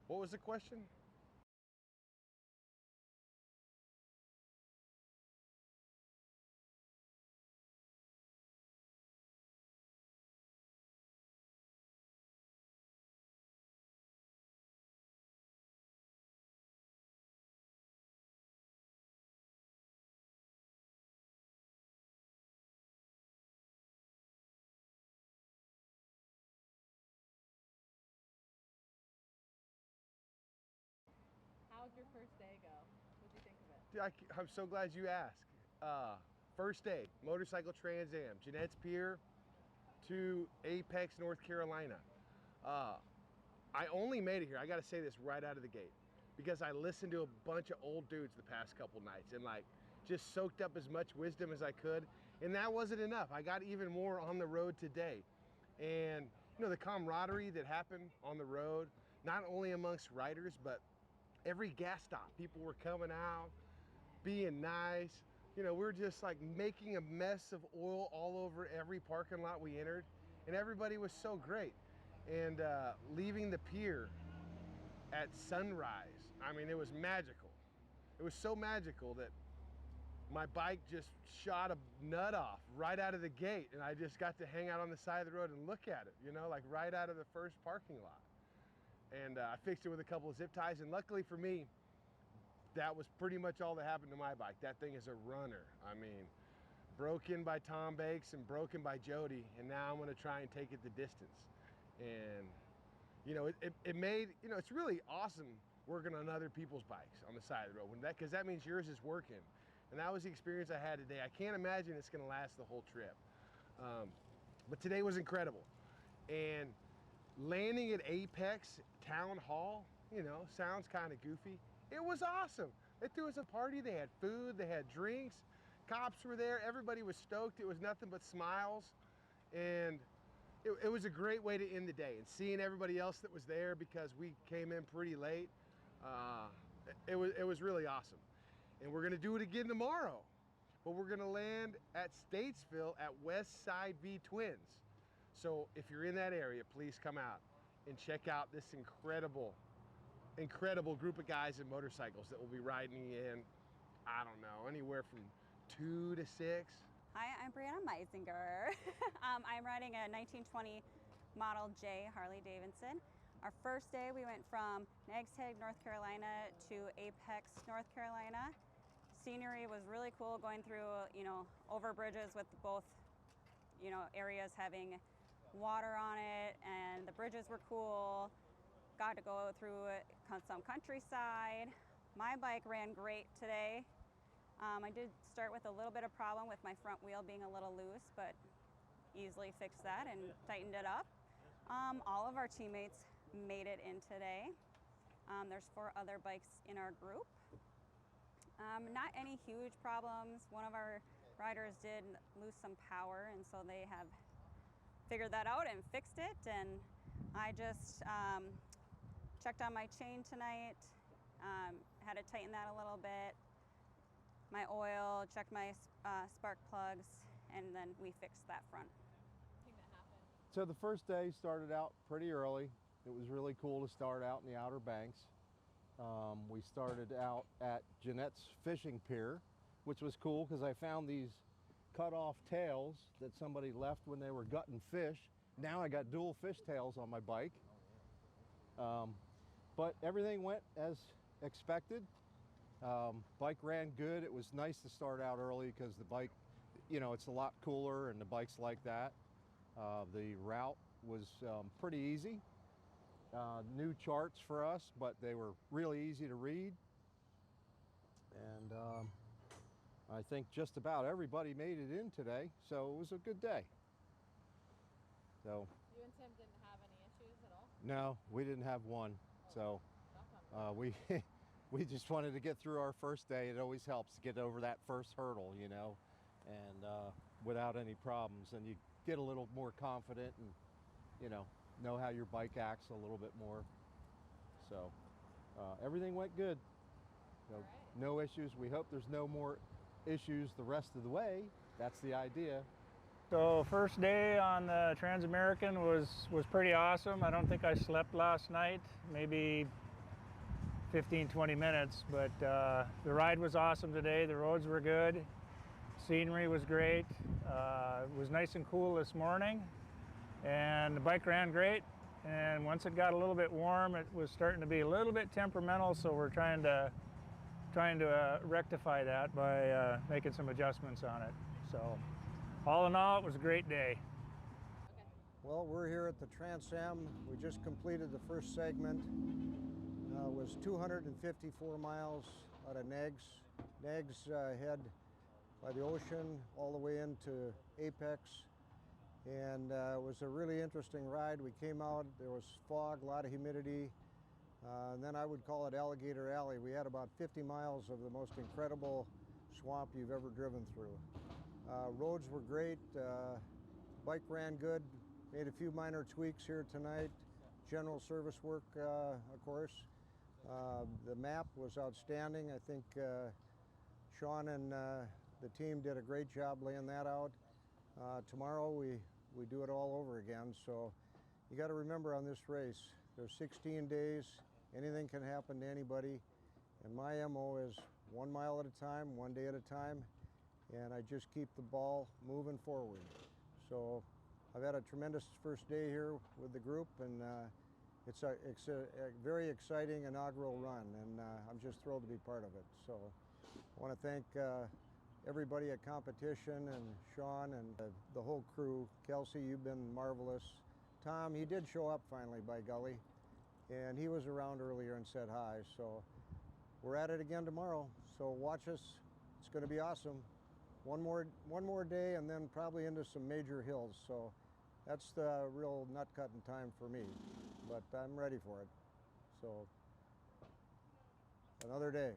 What was the question? How'd your first day go? What did you think of it? I'm so glad you asked. First day, Motorcycle TransAm, Jennette's Pier to Apex, North Carolina. I only made it here, I gotta say this right out of the gate, because I listened to a bunch of old dudes the past couple nights and like just soaked up as much wisdom as I could. And that wasn't enough. I got even more on the road today. And you know, the camaraderie that happened on the road, not only amongst riders, but every gas stop, people were coming out, being nice. You know, we were just like making a mess of oil all over every parking lot we entered, and everybody was so great. And leaving the pier at sunrise, I mean, it was magical. It was so magical that my bike just shot a nut off right out of the gate, and I just got to hang out on the side of the road and look at it, you know, like right out of the first parking lot. And I fixed it with a couple of zip ties, and luckily for me, that was pretty much all that happened to my bike. That thing is a runner. I mean, broken by Tom Bakes and broken by Jody, and now I'm gonna try and take it the distance. And you know, it made, you know, it's really awesome working on other people's bikes on the side of the road, because that means yours is working. And that was the experience I had today. I can't imagine it's gonna last the whole trip. But today was incredible. And landing at Apex Town Hall, you know, sounds kind of goofy. It was awesome. They threw us a party, they had food, they had drinks, cops were there, everybody was stoked. It was nothing but smiles. And it was a great way to end the day. And seeing everybody else that was there, because we came in pretty late, it was really awesome. And we're gonna do it again tomorrow. But we're gonna land at Statesville at West Side V Twins. So if you're in that area, please come out and check out this incredible group of guys and motorcycles that will be riding in, I don't know, anywhere from 2 to 6. Hi, I'm Brianna Meisinger. I'm riding a 1920 Model J Harley Davidson. Our first day we went from Nags Head, North Carolina to Apex, North Carolina. Scenery was really cool, going through, you know, over bridges with both, you know, areas having water on it, and the bridges were cool. Got to go through some countryside. My bike ran great today. I did start with a little bit of problem with my front wheel being a little loose, but easily fixed that and tightened it up. All of our teammates made it in today. There's 4 other bikes in our group. Not any huge problems. One of our riders did lose some power, and so they have figured that out and fixed it. And I just checked on my chain tonight, had to tighten that a little bit. My oil, checked my spark plugs, and then we fixed that front. I think that happened. So the first day started out pretty early. It was really cool to start out in the Outer Banks. We started out at Jennette's fishing pier, which was cool because I found these cut off tails that somebody left when they were gutting fish. Now I got dual fish tails on my bike. But everything went as expected. Bike ran good. It was nice to start out early because the bike, you know, it's a lot cooler and the bike's like that. The route was pretty easy. New charts for us, but they were really easy to read. And I think just about everybody made it in today, so it was a good day. So You and Tim didn't have any issues at all? no, we didn't have one. So we just wanted to get through our first day. It always helps to get over that first hurdle, you know, and without any problems. And you get a little more confident and, you know how your bike acts a little bit more. So everything went good. So, right. No issues. We hope there's no more issues the rest of the way. That's the idea. So first day on the Trans-American was pretty awesome. I don't think I slept last night. Maybe 15-20 minutes, but the ride was awesome today. The roads were good. Scenery was great. It was nice and cool this morning, and the bike ran great. And once it got a little bit warm, it was starting to be a little bit temperamental, so we're trying to rectify that by making some adjustments on it. So all in all, it was a great day. Well, we're here at the TransAm. We just completed the first segment. It was 254 miles out of Nags. Nags head by the ocean all the way into Apex. And it was a really interesting ride. We came out, there was fog, a lot of humidity. And then I would call it Alligator Alley. We had about 50 miles of the most incredible swamp you've ever driven through. Roads were great. Bike ran good. Made a few minor tweaks here tonight. General service work, of course. The map was outstanding. I think Sean and the team did a great job laying that out. Tomorrow we do it all over again. So you got to remember on this race, there's 16 days. Anything can happen to anybody. And my MO is 1 mile at a time, 1 day at a time. And I just keep the ball moving forward. So I've had a tremendous first day here with the group, and it's a very exciting inaugural run, and I'm just thrilled to be part of it. So I want to thank everybody at competition and Sean and the whole crew. Kelsey, you've been marvelous. Tom, he did show up finally, by golly, and he was around earlier and said hi. So we're at it again tomorrow. So watch us. It's going to be awesome. One more day, and then probably into some major hills. So that's the real nut-cutting time for me. But I'm ready for it. So another day.